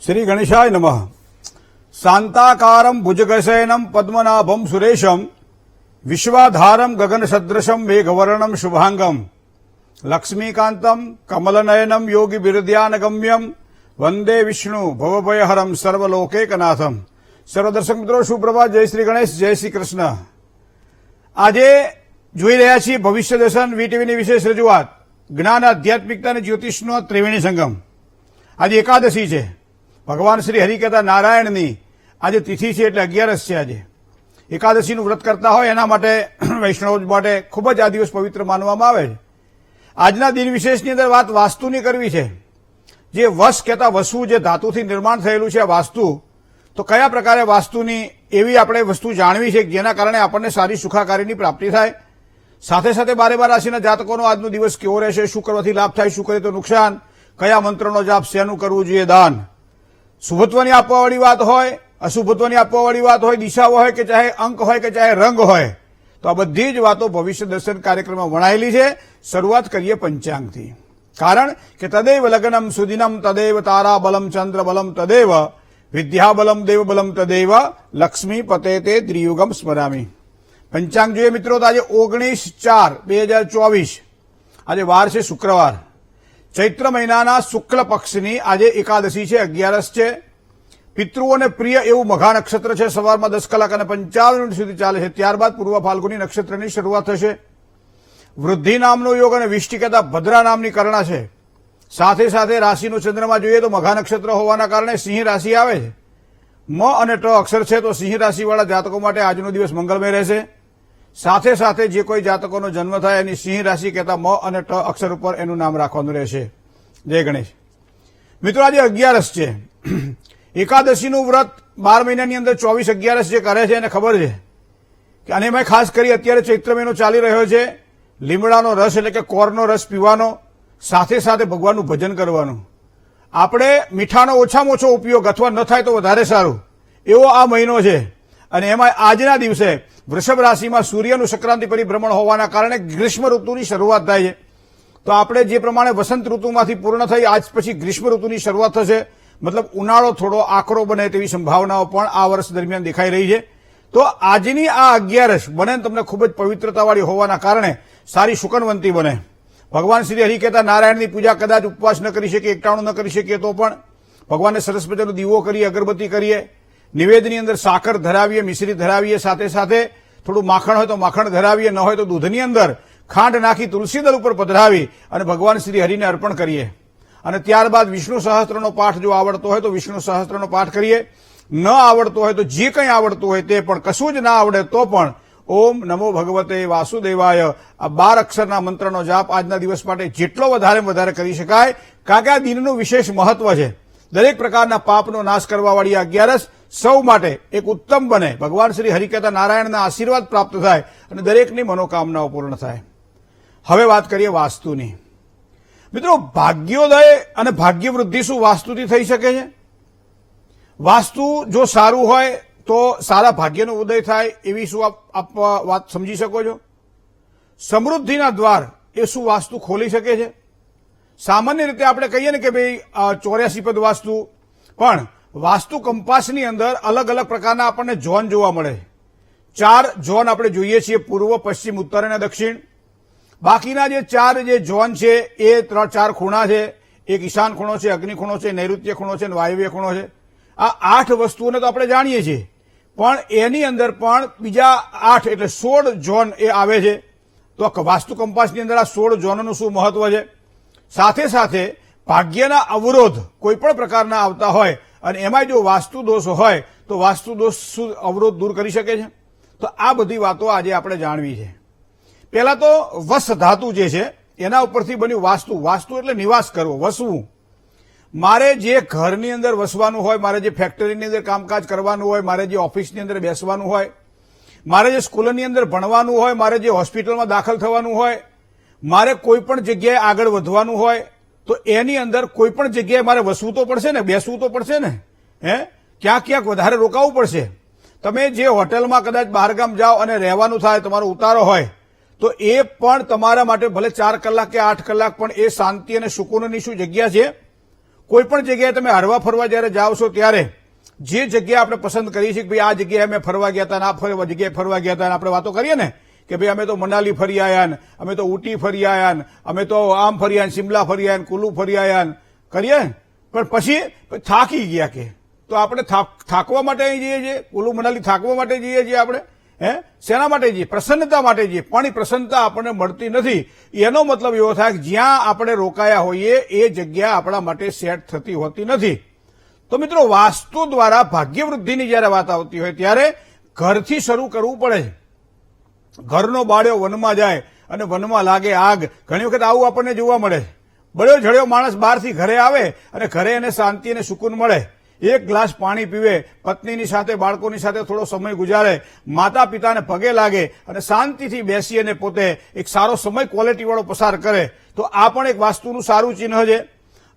श्री गणेशाय नमः। शांताकारं भुजगशयनं पद्मनाभं सुरेशं विश्वाधारं गगनसदृशं मेघवर्णं शुभांगं लक्ष्मीकान्तं कमलनयनं योगिविरध्यानगम्यं वंदे विष्णु भवभयहरं सर्वलोकैकनाथं। सर्वदर्शक मित्रों सुप्रभात, जय श्री गणेश, जय श्री कृष्ण। આજે જોઈ રહ્યા છીએ ભવિષ્ય દર્શન વીટીવીની વિશેષ રજૂઆત જ્ઞાન, આધ્યાત્મિકતા અને જ્યોતિષનો ત્રિવેણી સંગમ। આજે એકાદશી છે, ભગવાન શ્રી હરિકથા નારાયણની આજે તિથિ છે એટલે 11 છે। આજે એકાદશીનું વ્રત કરતા હોય એના માટે વૈષ્ણવ માટે ખૂબ જ આ દિવસ પવિત્ર માનવામાં આવે છે। આજના દિન વિશેષની અંદર વાત વાસ્તુની કરવી છે। જે વશ કહેતા વસુ, જે ધાતુથી નિર્માણ થયેલું છે આ વાસ્તુ, તો કયા પ્રકારે વાસ્તુની એવી આપણે વસ્તુ જાણવી છે જેના કારણે આપણને સારી સુખાકારીની પ્રાપ્તિ થાય। સાથે સાથે 12 રાશિના જાતકોનો આજનો દિવસ કેવો રહેશે, શું કરવાથી લાભ થાય, શું કરે તો નુકસાન, કયા મંત્રનો જાપ, શેનું કરવું જોઈએ દાન, શુભત્વની આપવાવાળી વાત હોય, અશુભત્વની આપવાવાળી વાત હોય, દિશાઓ હોય કે ચાહે અંક હોય કે ચાહે રંગ હોય, તો આ બધી જ વાતો ભવિષ્ય દર્શન કાર્યક્રમમાં વણાયેલી છે। શરૂઆત કરીએ પંચાંગથી, કારણ કે તદેવ લગ્નમ સુદિનમ તદેવ તારા બલમ ચંદ્ર બલમ તદેવ વિદ્યાબલમ દેવબલમ તદેવ લક્ષ્મી પતે તે ત્રિયુગમ સ્મરામી। પંચાંગ જોઈએ મિત્રો તો આજે 19/4/2024 આજે વાર છે શુક્રવાર, ચૈત્ર મહિનાના શુક્લ પક્ષની આજે એકાદશી છે, 11 છે। પિતૃઓને પ્રિય એવું મઘા નક્ષત્ર છે, સવારમાં 10 કલાક અને 55 મિનિટ સુધી ચાલે છે। ત્યારબાદ પૂર્વ ફાલ્ગુની નક્ષત્રની શરૂઆત થશે। વૃદ્ધિ નામનો યોગ અને વિષ્ટિકતા ભદ્રા નામની કરણા છે। સાથે સાથે રાશિનો ચંદ્રમાં જોઈએ તો મઘા નક્ષત્ર હોવાના કારણે સિંહ રાશિ આવે છે। મ અને ટ અક્ષર છે, તો સિંહ રાશિવાળા જાતકો માટે આજનો દિવસ મંગળમય રહેશે। સાથે સાથે જે કોઈ જાતકોનો જન્મ થાય એની સિંહ રાશિ કહેતા મ અને ટ અક્ષર ઉપર એનું નામ રાખવાનું રહેશે। જય ગણેશ। મિત્રો આજે 11 છે। એકાદશીનું વ્રત 12 મહિનાની અંદર 24/11 જે કરે છે એને ખબર છે કે, અને એમાં ખાસ કરી અત્યારે ચૈત્ર મહિનો ચાલી રહ્યો છે, લીમડાનો રસ એટલે કે કોરનો રસ પીવાનો, સાથે સાથે ભગવાનનું ભજન કરવાનું। આપણે મીઠાનો ઓછામાં ઓછો ઉપયોગ અથવા ન થાય તો વધારે સારું એવો આ મહિનો છે। અને એમાં આજના દિવસે વૃષભ રાશિમાં સૂર્યનું સંક્રાંતિ પરિભ્રમણ હોવાના કારણે ગ્રીષ્મ ઋતુની શરૂઆત થાય છે। તો આપણે જે પ્રમાણે વસંત ઋતુમાંથી પૂર્ણ થઈ આજ પછી ગ્રીષ્મ ઋતુની શરૂઆત થશે, મતલબ ઉનાળો થોડો આકરો બને તેવી સંભાવનાઓ પણ આ વર્ષ દરમિયાન દેખાઈ રહી છે। તો આજની આ 11 બને તમને ખૂબ જ પવિત્રતાવાળી હોવાના કારણે સારી શુકનવંતી બને। ભગવાન શ્રી હરિકથા નારાયણની પૂજા કદાચ ઉપવાસ ન કરી શકીએ, એકટાણું ન કરી શકીએ તો પણ ભગવાનને સરસ મજાનો દીવો કરીએ, અગરબત્તી કરીએ, નિવેદની અંદર સાકર ધરાવીએ, મિશ્રી ધરાવીએ, સાથે સાથે થોડું માખણ હોય તો માખણ ધરાવીએ, ન હોય તો દૂધની અંદર ખાંડ નાખી તુલસી દળ ઉપર પધરાવી અને ભગવાન શ્રી હરિને અર્પણ કરીએ। અને ત્યારબાદ વિષ્ણુ સહસ્ત્રનો પાઠ જો આવડતો હોય તો વિષ્ણુ સહસ્ત્રનો પાઠ કરીએ, ન આવડતો હોય તો જે કંઈ આવડતું હોય તે પણ, કશું જ ના આવડે તો પણ ઓમ નમો ભગવતે વાસુદેવાય આ 12 અક્ષરના મંત્રનો જાપ આજના દિવસ માટે જેટલો વધારે કરી શકાય, કારણ કે આ દિનનું વિશેષ મહત્વ છે। દરેક પ્રકારના પાપનો નાશ કરવાવાળી આ 11 સૌ માટે એક ઉત્તમ બને, ભગવાન શ્રી હરિકથા નારાયણના આશીર્વાદ પ્રાપ્ત થાય અને દરેકની મનોકામનાઓ પૂર્ણ થાય। હવે વાત કરીએ વાસ્તુની। મિત્રો, ભાગ્યોદય અને ભાગ્યવૃદ્ધિ શું વાસ્તુથી થઈ શકે છે? વાસ્તુ જો સારું હોય તો સારા ભાગ્યનો ઉદય થાય એવી શું આપ વાત સમજી શકો છો? સમૃદ્ધિના દ્વાર એ શું વાસ્તુ ખોલી શકે છે? સામાન્ય રીતે આપણે કહીએ ને કે ભાઈ 84 પદ વાસ્તુ, પણ વાસ્તુ કંપાસની અંદર અલગ અલગ પ્રકારના આપણને ઝોન જોવા મળે। 4 ઝોન આપણે જોઈએ છીએ, પૂર્વ, પશ્ચિમ, ઉત્તર અને દક્ષિણ। બાકીના જે 4 જે ઝોન છે એ 4 ખૂણા છે, એક ઈશાન ખૂણો છે, અગ્નિ ખૂણો છે, નૈઋત્ય ખૂણો છે અને વાયવ્ય ખૂણો છે। આ 8 વસ્તુઓને તો આપણે જાણીએ છીએ, પણ એની અંદર પણ બીજા 8 એટલે 16 ઝોન એ આવે છે। તો વાસ્તુ કંપાસની અંદર આ 16 ઝોનનું શું મહત્વ છે? સાથે સાથે ભાગ્યના અવરોધ કોઈ પણ પ્રકારના આવતા હોય અને એમાં જો વાસ્તુ દોષ હોય તો વાસ્તુ દોષ શું અવરોધ દૂર કરી શકે છે? તો આ બધી વાતો આજે આપણે જાણવી છે। પહેલા તો વસ ધાતુ જે છે એના ઉપરથી બન્યું વાસ્તુ। વાસ્તુ એટલે નિવાસ કરવો, વસવું। મારે જે ઘરની અંદર વસવાનું હોય, મારે જે ફેક્ટરીની અંદર કામકાજ કરવાનું હોય, મારે જે ઓફિસની અંદર બેસવાનું હોય, મારે જે સ્કૂલની અંદર ભણવાનું હોય, મારે જે હોસ્પિટલમાં દાખલ થવાનું હોય, મારે કોઈ પણ જગ્યાએ આગળ વધવાનું હોય, તો એની અંદર કોઈ પણ જગ્યાએ મારે વસવું તો પડશે ને, બેસવું તો પડશે ને, ક્યાંક વધારે રોકાવું પડશે। તમે જે હોટેલમાં કદાચ બહારગામ જાઓ અને રહેવાનું થાય, તમારો ઉતારો હોય, તો એ પણ તમારા માટે ભલે 4 કલાક કે 8 કલાક, પણ એ શાંતિ અને સુકૂનની શું જગ્યા છે? કોઈ પણ જગ્યાએ તમે હરવા ફરવા જયારે જાઓ છો ત્યારે જે જગ્યા આપણે પસંદ કરીએ છીએ કે ભાઈ આ જગ્યાએ અમે ફરવા ગયા હતા ને આ જગ્યાએ ફરવા ગયા હતા, આપણે વાતો કરીએ ને કે ભાઈ અમે તો મનાલી ફરી આવ્યા ને, અમે તો ઊટી ફરી આવ્યા ને, અમે તો આમ ફરી આવ્યા, શિમલા ફરી આવ્યા, કુલ્લુ ફરી આવ્યા કરીએ, પણ પછી થાકી ગયા કે તો આપણે થાકવા માટે જઈએ છીએ, કુલ્લુ મનાલી થાકવા માટે જઈએ છીએ આપણે, શેના માટે જઈએ? પ્રસન્નતા માટે જઈએ, પણ એ પ્રસન્નતા આપણને મળતી નથી. એનો મતલબ એવો થાય કે જ્યાં આપણે રોકાયા હોઈએ એ જગ્યા આપણા માટે સેટ થતી હોતી નથી. તો મિત્રો, વાસ્તુ દ્વારા ભાગ્યવૃદ્ધિની જયારે વાત આવતી હોય ત્યારે ઘરથી શરૂ કરવું પડે છે. ઘરનો બાળ્યો વનમાં જાય અને વનમાં લાગે આગ. ઘણી વખત આવું આપણને જોવા મળે છે. બળ્યો ઝળ્યો માણસ બહારથી ઘરે આવે અને ઘરે એને શાંતિ અને સુકૂન મળે, એક ગ્લાસ પાણી પીવે, પત્નીની સાથે બાળકોની સાથે થોડો સમય ગુજારે, માતા પિતાને પગે લાગે અને શાંતિથી બેસી અને પોતે એક સારો સમય ક્વોલિટીવાળો પસાર કરે, તો આ પણ એક વાસ્તુનું સારું ચિહ્ન છે.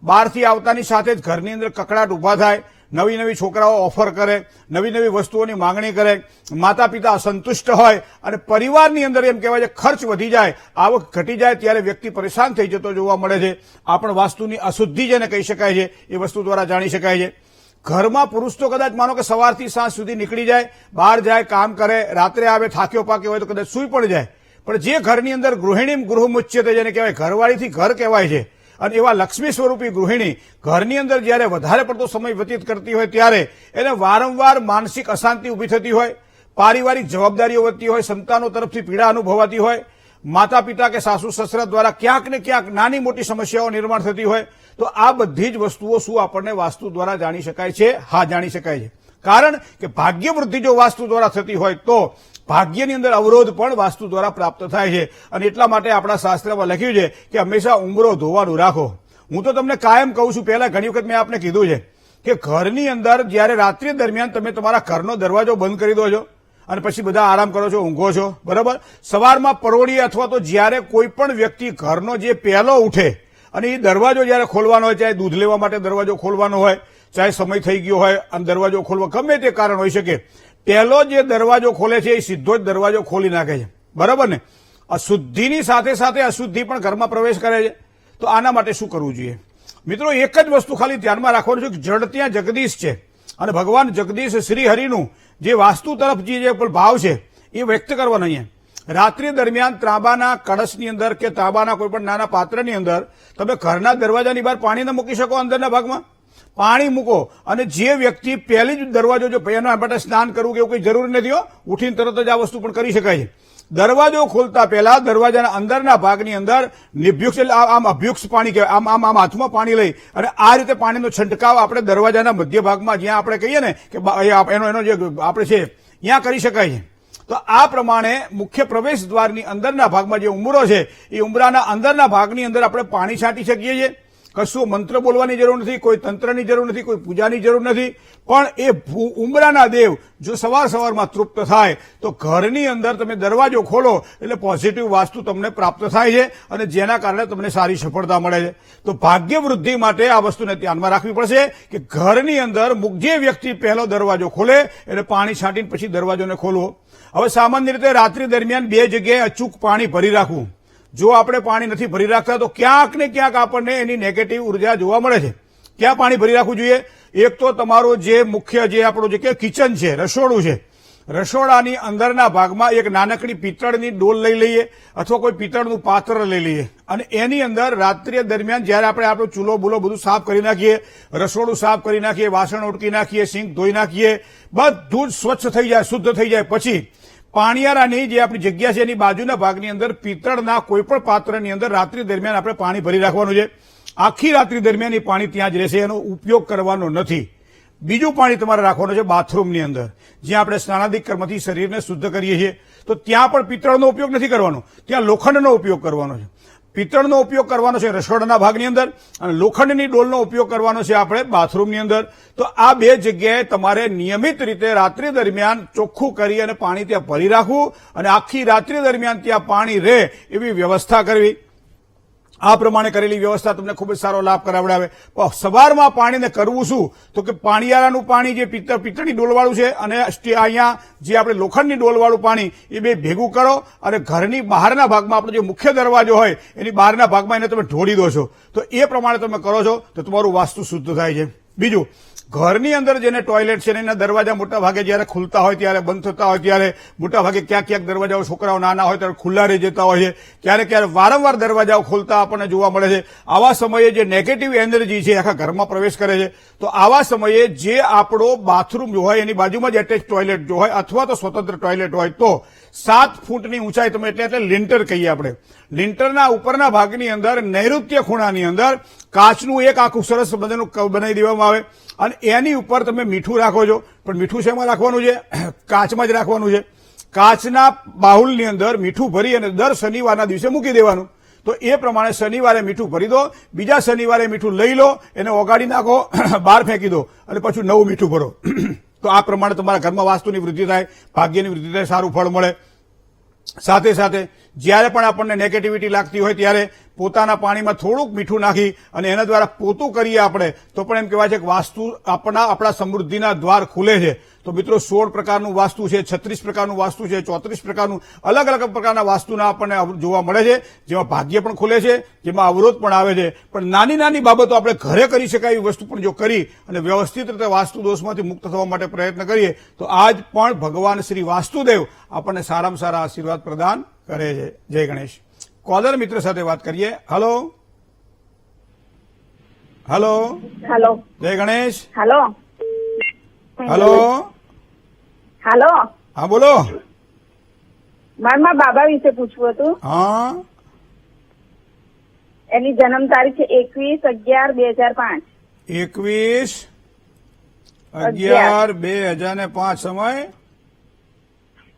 બહારથી આવતાની સાથે જ ઘરની અંદર કકડાટ ઉભા થાય, નવી નવી છોકરાઓ ઓફર કરે, નવી નવી વસ્તુઓની માંગણી કરે, માતા પિતા અસંતુષ્ટ હોય અને પરિવારની અંદર એમ કહેવાય છે ખર્ચ વધી જાય, આવક ઘટી જાય, ત્યારે વ્યક્તિ પરેશાન થઈ જતો જોવા મળે છે. આ પણ વાસ્તુની અશુદ્ધિ જેને કહી શકાય છે, એ વસ્તુ દ્વારા જાણી શકાય છે. ઘરમાં પુરુષ તો કદાચ માનો કે સવારથી સાંજ સુધી નીકળી જાય, બહાર જાય, કામ કરે, રાત્રે આવે, થાક્યો પાક્યો હોય તો કદાચ સૂઈ પણ જાય, પણ જે ઘરની અંદર ગૃહિણી ગૃહમુચ્યતે જેને કહેવાય, ઘરવાળીથી ઘર કહેવાય છે, અને એવા લક્ષ્મી સ્વરૂપી ગૃહિણી ઘરની અંદર જયારે વધારે પડતો સમય વ્યતીત કરતી હોય ત્યારે એને વારંવાર માનસિક અશાંતિ ઉભી થતી હોય, પારિવારિક જવાબદારીઓ વધતી હોય, સંતાનો તરફથી પીડા અનુભવાતી હોય, માતા પિતા કે સાસુ સસરા દ્વારા ક્યાંક ને ક્યાંક નાની મોટી સમસ્યાઓ નિર્માણ થતી હોય, તો આ બધી જ વસ્તુઓ શું આપણને વાસ્તુ દ્વારા જાણી શકાય છે? હા, જાણી શકાય છે. કારણ કે ભાગ્યવૃદ્ધિ જો વાસ્તુ દ્વારા થતી હોય તો ભાગ્યની અંદર અવરોધ પણ વાસ્તુ દ્વારા પ્રાપ્ત થાય છે. અને એટલા માટે આપણા શાસ્ત્રમાં લખ્યું છે કે હંમેશા ઉંબરો ધોવાનું રાખો. હું તો તમને કાયમ કહું છું, પહેલા ઘણી વખત મેં આપને કીધું છે કે ઘરની અંદર જયારે રાત્રિ દરમિયાન તમે તમારા ઘરનો દરવાજો બંધ કરી દો છો અને પછી બધા આરામ કરો છો, ઊંઘો છો, બરાબર, સવારમાં પરોળીએ અથવા તો જયારે કોઈ પણ વ્યક્તિ ઘરનો જે પહેલો ઉઠે અને એ દરવાજો જયારે ખોલવાનો હોય, ચાહે દૂધ લેવા માટે દરવાજો ખોલવાનો હોય, ચાહે સમય થઈ ગયો હોય અને દરવાજો ખોલવો ગમે તે કારણ હોઈ શકે, પહેલો જે દરવાજો ખોલે છે એ સીધો જ દરવાજો ખોલી નાખે છે, બરાબર ને? અશુદ્ધિની સાથે સાથે અશુદ્ધિ પણ ઘરમાં પ્રવેશ કરે છે. તો આના માટે શું કરવું જોઈએ? મિત્રો, એક જ વસ્તુ ખાલી ધ્યાનમાં રાખવાનું છે કે જડ ત્યાં જગદીશ છે અને ભગવાન જગદીશ શ્રી હરિનું જે વાસ્તુ તરફ જે ભાવ છે એ વ્યક્ત કરવાનો અહીંયા. રાત્રિ દરમિયાન તાંબાના કળશની અંદર કે તાંબાના કોઈ પણ નાના પાત્રની અંદર તમે ઘરના દરવાજાની બહાર પાણી ન મૂકી શકો, અંદરના ભાગમાં પાણી મૂકો, અને જે વ્યક્તિ પહેલી જ દરવાજો જો એના માટે સ્નાન કરવું કે એવું કંઈ જરૂર નથી, ઉઠીને તરત જ આ વસ્તુ પણ કરી શકાય છે. દરવાજો ખોલતા પહેલા દરવાજાના અંદરના ભાગની અંદર નિભ્યુક્ષ એટલે આમ અભ્યુક્ષ પાણી કહેવાય, આમ હાથમાં પાણી લઈ અને આ રીતે પાણીનો છંટકાવ આપણે દરવાજાના મધ્ય ભાગમાં જ્યાં આપણે કહીએ ને કે એનો જે આપણે છે ત્યાં કરી શકાય છે. તો આ પ્રમાણે મુખ્ય પ્રવેશ દ્વારની અંદરના ભાગમાં જે ઉંબરો છે એ ઉંબરાના અંદરના ભાગની અંદર આપણે પાણી છાંટી શકીએ છીએ. કશું મંત્ર બોલવાની જરૂર નથી, કોઈ તંત્રની જરૂર નથી, કોઈ પૂજાની જરૂર નથી, પણ એ ઉંબરાના દેવ જો સવારમાં તૃપ્ત થાય તો ઘરની અંદર તમે દરવાજો ખોલો એટલે પોઝિટિવ વાસ્તુ તમને પ્રાપ્ત થાય છે અને જેના કારણે તમને સારી સફળતા મળે છે. તો ભાગ્ય વૃદ્ધિ માટે આ વસ્તુને ધ્યાનમાં રાખવી પડશે કે ઘરની અંદર જે વ્યક્તિ પહેલો દરવાજો ખોલે એટલે પાણી છાંટીને પછી દરવાજોને ખોલવો. હવે સામાન્ય રીતે રાત્રિ દરમિયાન બે જગ્યાએ અચૂક પાણી ભરી રાખવું. જો આપણે પાણી નથી ભરી રાખતા તો ક્યાંક ને ક્યાંક આપણને એની નેગેટિવ ઉર્જા જોવા મળે છે. ક્યાં પાણી ભરી રાખવું જોઈએ? એક તો તમારો જે મુખ્ય જે આપણું જે કિચન છે, રસોડું છે, રસોડાની અંદરના ભાગમાં એક નાનકડી પિત્તળની ડોલ લઈ લઈએ અથવા કોઈ પિત્તળનું પાત્ર લઈ લઈએ અને એની અંદર રાત્રિ દરમિયાન જયારે આપણે આપણો ચૂલો બુલો બધું સાફ કરી નાખીએ, રસોડું સાફ કરી નાખીએ, વાસણ ઉટકી નાખીએ, સિંક ધોઈ નાખીએ, બધું જ સ્વચ્છ થઈ જાય, શુદ્ધ થઈ જાય પછી પાણીયારાની જે આપણી જગ્યા છે એની બાજુના ભાગની અંદર પિત્તળના કોઈ પણ પાત્રની અંદર રાત્રિ દરમિયાન આપણે પાણી ભરી રાખવાનું છે. આખી રાત્રિ દરમિયાન એ પાણી ત્યાં જ રહેશે, એનો ઉપયોગ કરવાનો નથી. બીજું પાણી તમારે રાખવાનું છે બાથરૂમની અંદર, જ્યાં આપણે સ્નાનાદિક કર્મથી શરીરને શુદ્ધ કરીએ છીએ, તો ત્યાં પણ પિત્તળનો ઉપયોગ નથી કરવાનો, ત્યાં લોખંડનો ઉપયોગ કરવાનો છે. પિત્તળનો ઉપયોગ કરવાનો છે રસોડાના ભાગની અંદર અને લોખંડની ડોલનો ઉપયોગ કરવાનો છે આપણે બાથરૂમની અંદર. તો આ બે જગ્યાએ તમારે નિયમિત રીતે રાત્રિ દરમિયાન ચોખ્ખું કરી અને પાણી ત્યાં ભરી રાખવું અને આખી રાત્રિ દરમિયાન ત્યાં પાણી રહે એવી વ્યવસ્થા કરવી. આ પ્રમાણે કરેલી વ્યવસ્થા તમને ખૂબ જ સારો લાભ કરાવડાવે. પણ સવારમાં પાણીને કરવું શું, તો કે પાણીયાળાનું પાણી જે પિત્તળની ડોલવાળું છે અને અહીંયા જે આપણે લોખંડની ડોલવાળું પાણી એ બે ભેગું કરો અને ઘરની બહારના ભાગમાં આપણો જે મુખ્ય દરવાજો હોય એની બહારના ભાગમાં એને તમે ઢોળી દો છો. તો એ પ્રમાણે તમે કરો છો તો તમારું વાસ્તુ શુદ્ધ થાય છે. બીજું, ઘરની અંદર જેને ટોયલેટ છે એના દરવાજા મોટા ભાગે જયારે ખુલતા હોય ત્યારે બંધ થતા હોય ત્યારે મોટા ભાગે ક્યાંક દરવાજાઓ છોકરાઓ નાના હોય ત્યારે ખુલ્લા રહી જતા હોય છે. ક્યારેક વારંવાર દરવાજાઓ ખોલતા આપણને જોવા મળે છે. આવા સમયે જે નેગેટિવ એનર્જી છે આખા ઘરમાં પ્રવેશ કરે છે. તો આવા સમયે જે આપણો બાથરૂમ જો હોય એની બાજુમાં જ એટેચ ટોયલેટ જો હોય અથવા તો સ્વતંત્ર ટોયલેટ હોય તો 7 ફૂટની ઊંચાઈ તમે એટલે લિન્ટર કહીએ આપણે. લિન્ટરના ઉપરના ભાગની અંદર નૈઋત્ય ખૂણાની અંદર કાચનું એક આખું સરસ બધાનું બનાવી દેવામાં આવે અને એની ઉપર તમે મીઠું રાખો છો. પણ મીઠું શેમાં રાખવાનું છે? કાચમાં જ રાખવાનું છે. કાચના બાઉલની અંદર મીઠું ભરી અને દર શનિવારના દિવસે મૂકી દેવાનું. તો એ પ્રમાણે શનિવારે મીઠું ભરી દો, બીજા શનિવારે મીઠું લઈ લો, એને ઓગાળી નાખો, બહાર ફેંકી દો અને પછી નવું મીઠું ભરો. તો આ પ્રમાણે તમારા ઘરમાં વાસ્તુની વૃદ્ધિ થાય, ભાગ્યની વૃદ્ધિ થાય, સારું ફળ મળે. સાથે સાથે જ્યારે પણ આપણને નેગેટિવિટી લાગતી હોય ત્યારે પોતાના પાણીમાં થોડુંક મીઠું નાખી અને એના દ્વારા પોતું કરીએ આપણે તો પણ એમ કહેવાય છે કે વાસ્તુ આપણા સમૃદ્ધિના દ્વાર ખુલે છે. તો મિત્રો 16 પ્રકારનું વાસ્તુ છે, 36 પ્રકારનું વાસ્તુ છે, 34 પ્રકારનું અલગ અલગ પ્રકારના વાસ્તુના આપણને જોવા મળે છે, જેમાં ભાગ્ય પણ ખુલે છે, જેમાં અવરોધ પણ આવે છે. પણ નાની નાની બાબતો આપણે ઘરે કરી શકાય એવી વસ્તુ પણ જો કરી અને વ્યવસ્થિત રીતે વાસ્તુ દોષમાંથી મુક્ત થવા માટે પ્રયત્ન કરીએ તો આજ પણ ભગવાન શ્રી વાસ્તુદેવ આપણને સારામાં સારા આશીર્વાદ પ્રદાન કરે છે. જય ગણેશ. કોલર મિત્ર સાથે વાત કરીએ. Hello hello hello. જય ગણેશ. હેલો. Hello hello. હા બોલો. મારા બાબા વિશે પૂછવું હતું. હા, એની જન્મ તારીખ છે 21/11/2005. 21/11/2005.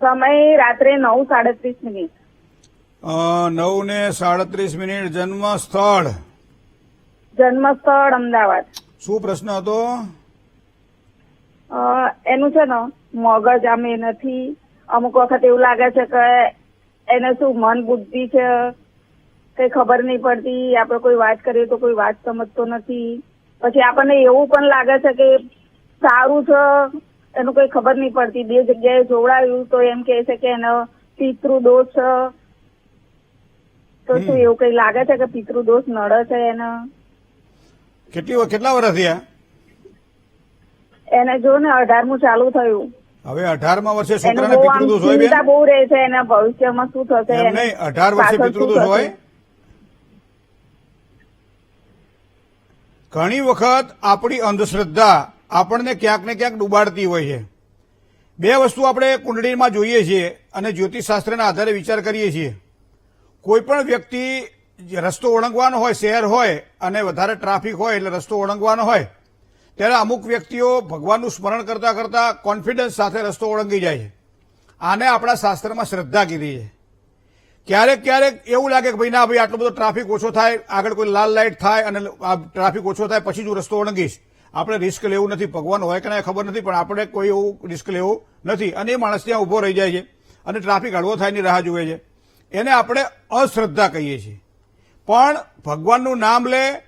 સમય રાત્રે 9:37. 9:37. જન્મ સ્થળ અમદાવાદ. શું પ્રશ્ન હતો? એનું છે ને મગજ આમ એ નથી. અમુક વખત એવું લાગે છે કે એને શું મન બુદ્ધિ છે કઈ ખબર નહીં પડતી. આપણે કોઈ વાત કરીએ તો કોઈ વાત સમજતો નથી. પછી આપણને એવું પણ લાગે છે કે સારું છે એનું કઈ ખબર નહીં પડતી. 2 જગ્યાએ જોવડાવ્યું તો એમ કે છે કે એનો પિતૃદોષ છે. તો શું એવું કઈ લાગે છે કે પિતૃદોષ નડે છે એને? કેટલા વર્ષ થયા એને? જો ને 18મું ચાલુ થયું. હવે 18મા વર્ષે એનું છોકરાને બહુ આમ પિતૃદોષ હોય? ચિંતા બહુ રહે છે એના ભવિષ્યમાં શું થશે. એમ નહીં, 18 વર્ષે પાછળ શું પિતૃદોષ થશે? હોય. ઘણી વખત આપણી અંધશ્રદ્ધા આપણને ક્યાંક ને ક્યાંક ડૂબાડતી હોય છે. 2 વસ્તુ આપણે કુંડળીમાં જોઈએ છીએ અને જ્યોતિષશાસ્ત્રના આધારે વિચાર કરીએ છીએ. કોઈ પણ વ્યક્તિ રસ્તો ઓળંગવાનો હોય, શહેર હોય અને વધારે ટ્રાફિક હોય એટલે રસ્તો ઓળંગવાનો હોય ત્યારે અમુક વ્યક્તિઓ ભગવાનનું સ્મરણ કરતા કરતા કોન્ફિડન્સ સાથે રસ્તો ઓળંગી જાય છે. આને આપણા શાસ્ત્રમાં શ્રદ્ધા કીધી છે. ક્યારેક એવું લાગે કે ભાઈ ના ભાઈ આટલો બધો ટ્રાફિક ઓછો થાય, આગળ કોઈ લાલ લાઇટ થાય અને ટ્રાફિક ઓછો થાય પછી જ હું રસ્તો ઓળંગીશ. આપણે રિસ્ક લેવું નથી. ભગવાન હોય કે ના ખબર નથી પણ આપણે કોઈ એવું રિસ્ક લેવું નથી અને એ માણસ ત્યાં ઉભો રહી જાય છે અને ટ્રાફિક હળવો થાયની રાહ જુએ છે. એને આપણે અશ્રદ્ધા કહીએ છીએ. પણ ભગવાનનું નામ લે,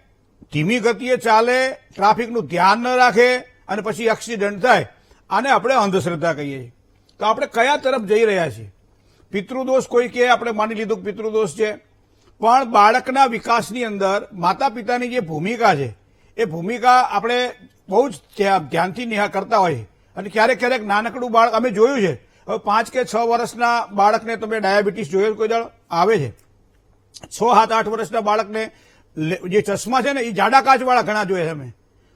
ધીમી ગતિએ ચાલે, ટ્રાફિકનું ધ્યાન ન રાખે અને પછી એક્સિડન્ટ થાય, આને આપણે અંધશ્રદ્ધા કહીએ છીએ. તો આપણે કયા તરફ જઈ રહ્યા છીએ? પિતૃદોષ કોઈ કે આપણે માની લીધું પિતૃદોષ છે, પણ બાળકના વિકાસની અંદર માતા પિતાની જે ભૂમિકા છે એ ભૂમિકા આપણે બહુ જ ધ્યાનથી નિહાળ કરતા હોઈએ. અને ક્યારેક નાનકડું બાળક અમે જોયું છે. હવે 5 કે 6 વર્ષના બાળકને તમે ડાયાબિટીસ જોયો કોઈ દાડો? આવે છે. 6, 7, 8 વર્ષના બાળકને જે ચશ્મા છે ને એ જાડા કાચવાળા ઘણા જોઈએ છે અમે.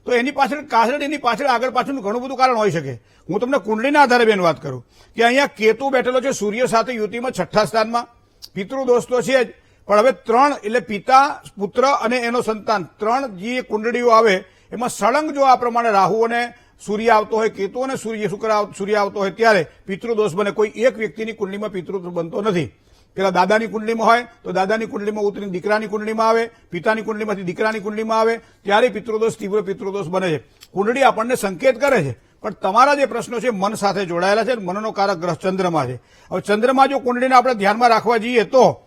તો એની પાછળ આગળ પાછળનું ઘણું બધું કારણ હોઈ શકે. હું તમને કુંડળીના આધારે બેન વાત કરું કે અહીંયા કેતુ બેઠેલો છે સૂર્ય સાથે યુતિમાં 6ઠ્ઠા સ્થાનમાં. પિતૃદોષ તો છે જ, પણ હવે 3 એટલે પિતા, પુત્ર અને એનો સંતાન 3 જે કુંડળીઓ આવે એમાં સળંગ જો આ પ્રમાણે રાહુ અને સૂર્ય આવતો હોય, કેતુ અને સૂર્ય આવતો હોય ત્યારે પિતૃદોષ બને. કોઈ એક વ્યક્તિની કુંડળીમાં પિતૃદોષ બનતો નથી. પેલા દાદાની કુંડલીમાં હોય તો દાદાની કુંડલીમાં ઉતરીને દીકરાની કુંડલીમાં આવે, પિતાની કુંડલીમાંથી દીકરાની કુંડલીમાં આવે ત્યારે પિતૃદોષ, તીવ્ર પિતૃદોષ બને છે. કુંડળી આપણને સંકેત કરે છે. પણ તમારા જે પ્રશ્નો છે મન સાથે જોડાયેલા છે. મનનો કારક ગ્રહ ચંદ્રમા છે. હવે ચંદ્રમા જો કુંડળીને આપણે ધ્યાનમાં રાખવા જઈએ તો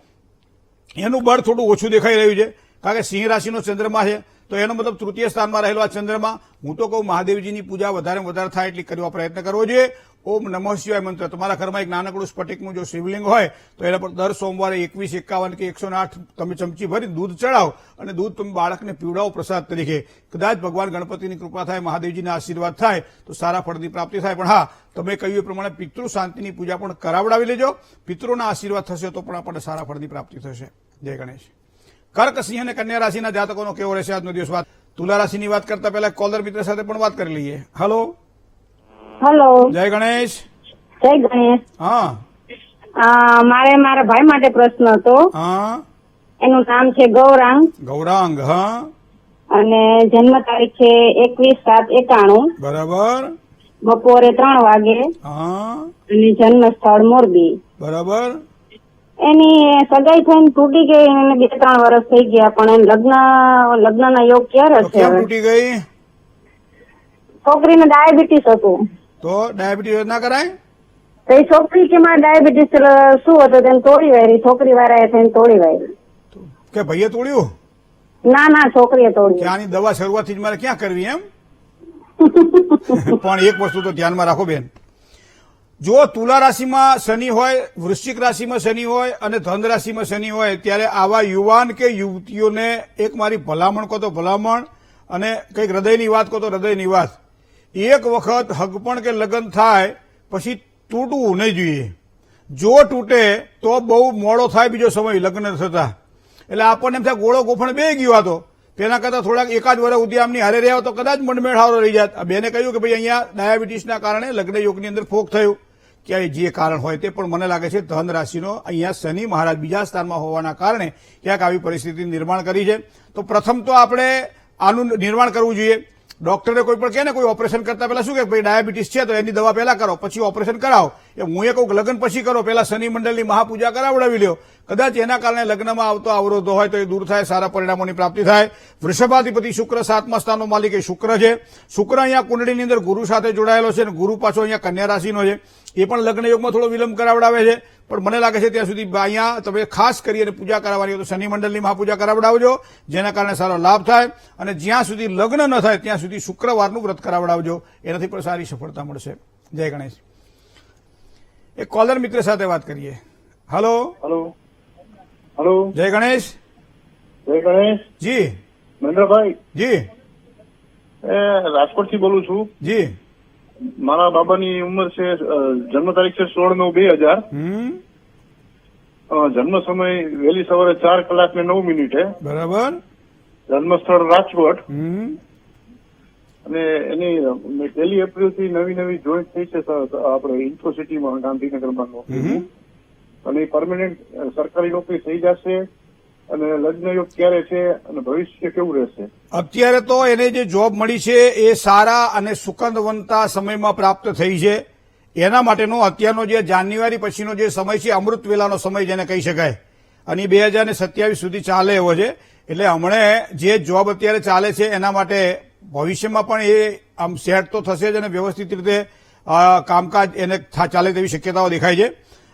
એનું બળ થોડું ઓછું દેખાઈ રહ્યું છે. કારણ કે સિંહ રાશિનો ચંદ્રમા છે તો એનો મતલબ તૃતીય સ્થાનમાં રહેલો આ ચંદ્રમા. હું તો કહું મહાદેવજીની પૂજા વધારે વધારે થાય એટલી કરવા પ્રયત્ન કરવો જોઈએ. ઓમ નમઃ શિવાય મંત્ર તમારા ઘરમાં એક નાનકડું સ્ફટિકનું જો શિવલિંગ હોય તો એના પર દર સોમવારે 21, 51 કે 108 તમે ચમચી ભરી દૂધ ચડાવો અને દૂધ તમે બાળકને પીવડાવો પ્રસાદ તરીકે. કદાચ ભગવાન ગણપતિની કૃપા થાય, મહાદેવજીના આશીર્વાદ થાય તો સારા ફળની પ્રાપ્તિ થાય. પણ હા, તમે કહ્યું એ પ્રમાણે પિતૃ શાંતિની પૂજા પણ કરાવડાવી લેજો. પિતૃના આશીર્વાદ થશે તો પણ આપણને સારા ફળની પ્રાપ્તિ થશે. જય ગણેશ. કર્ક, સિંહ અને કન્યા રાશિના જાતકોનો કેવો રહેશે આજનો દિવસ? વાત તુલા રાશિની વાત કરતા પહેલા કોલર મિત્ર સાથે પણ વાત કરી લઈએ. હલો, હેલો, જય ગણેશ. જય ગણેશ. હા મારે મારા ભાઈ માટે પ્રશ્ન હતો. હા, એનું નામ છે ગૌરાંગ ગૌરાંગ. હા, અને જન્મ તારીખ છે 21/7/91, બરાબર. બપોરે 3 વાગે, હા, અને જન્મ સ્થળ મોરબી. બરાબર. એની સગાઈ થઈને તૂટી ગઈ અને 2-3 વર્ષ થઈ ગયા, પણ એને લગ્નના યોગ ક્યારે તો છે? કેમ તૂટી ગઈ? છોકરીને ડાયાબિટીસ હતું. તો ડાયાબિટીસ ના કરાય? તો એ છોકરી કે મારે ડાયાબિટીસ શું હતું તેને તોડી વાયરી, છોકરી વાળાએ તેને તોડી વાયરી. કે ભાઈએ તોડ્યું? ના, છોકરીએ તોડી. કે આની દવા શરૂઆતથી જ મારે ક્યાં કરવી એમ? પણ એક વસ્તુ તો ધ્યાનમાં રાખો બેન, જો તુલા રાશિમાં શનિ હોય, વૃશ્ચિક રાશિમાં શનિ હોય અને ધન રાશિમાં શનિ હોય ત્યારે આવા યુવાન કે યુવતીઓને એક મારી ભલામણ કહો તો ભલામણ અને કંઈક હૃદયની વાત કહો તો હૃદયની વાત, એક વખત હગપણ કે લગ્ન થાય પછી તૂટવું નહીં જોઈએ. જો તૂટે તો બહુ મોડો થાય બીજો સમય લગ્ન થતા. એટલે આપણને એમ થાય ગોળો ગોફણ બે ગયો હતો, તેના કરતાં થોડાક એકાદ વર્ષ સુધી આમની હારે રહ્યા તો કદાચ મનમેળાવો રહી જાત. આ બેને કહ્યું કે ભાઈ અહીંયા ડાયાબિટીસના કારણે લગ્ન યોગની અંદર ફોક થયું, કે જે કારણ હોય તે, પણ મને લાગે છે ધન રાશિનો અહીંયા શનિ મહારાજ બીજા સ્થાનમાં હોવાના કારણે ક્યાંક આવી પરિસ્થિતિ નિર્માણ કરી છે. તો પ્રથમ તો આપણે આનું નિર્માણ કરવું જોઈએ. ડોક્ટરે કોઈ પણ કહે ને કોઈ ઓપરેશન કરતા પહેલા શું કે ભાઈ ડાયાબિટીસ છે તો એની દવા પહેલા કરો પછી ઓપરેશન કરાવો. એ હું એ કહું લગ્ન પછી કરો, પહેલા શનિ મંડળની મહાપૂજા કરાવડાવી લ્યો. કદાચ એના કારણે લગ્નમાં આવતો અવરોધો હોય તો એ દૂર થાય, સારા પરિણામોની પ્રાપ્તિ થાય. વૃષભાધિપતિ શુક્ર 7મા સ્થાનનો માલિક એ શુક્ર છે. શુક્ર અહીંયા કુંડળીની અંદર ગુરુ સાથે જોડાયેલો છે અને ગુરુ પાછો અહીંયા કન્યા રાશિનો છે. એ પણ લગ્ન યોગમાં થોડો વિલંબ કરાવડાવે છે. પણ મને લાગે છે ત્યાં સુધી અહીંયા તમે ખાસ કરીને પૂજા કરાવવાની હોય તો શનિ મંડળની મહાપૂજા કરાવડાવજો, જેના કારણે સારો લાભ થાય. અને જ્યાં સુધી લગ્ન ન થાય ત્યાં સુધી શુક્રવારનું વ્રત કરાવડાવજો, એનાથી પણ સારી સફળતા મળશે. જય ગણેશ. એક કોલર મિત્ર સાથે વાત કરીએ. હલો, હલો, જય ગણેશ. જય ગણેશ. જી મહેન્દ્રભાઈ, જી રાજકોટથી બોલું છું. જી. મારા બાબાની ઉંમર છે, જન્મ તારીખ છે 16/9/2000. જન્મ સમય વહેલી સવારે 4 કલાક ને 9 મિનિટે. બરાબર. જન્મ સ્થળ રાજકોટ. હમ. અને એની 1 એપ્રિલ થી નવી જોઈન્ટ થઈ છે આપણે ઇન્ફોસિટીમાં ગાંધીનગરમાં. અને પરમેનન્ટ સરકારી નોકરી થઈ જશે. અને લગ્ન યોગ ક્યારે છે અને ભવિષ્ય કેવું રહેશે? અત્યારે તો એને જે જોબ મળી છે એ સારા અને સુગંધવંતા સમયમાં પ્રાપ્ત થઈ છે. એના માટેનો અત્યારનો જે જાન્યુઆરી પછીનો જે સમય છે અમૃત વેલાનો સમય જેને કહી શકાય, અને 2027 સુધી ચાલે એવો છે. એટલે હમણે જે જોબ અત્યારે ચાલે છે એના માટે ભવિષ્યમાં પણ એ આમ સેટ તો થશે જ અને વ્યવસ્થિત રીતે કામકાજ એને ચાલે તેવી શક્યતાઓ દેખાય છે.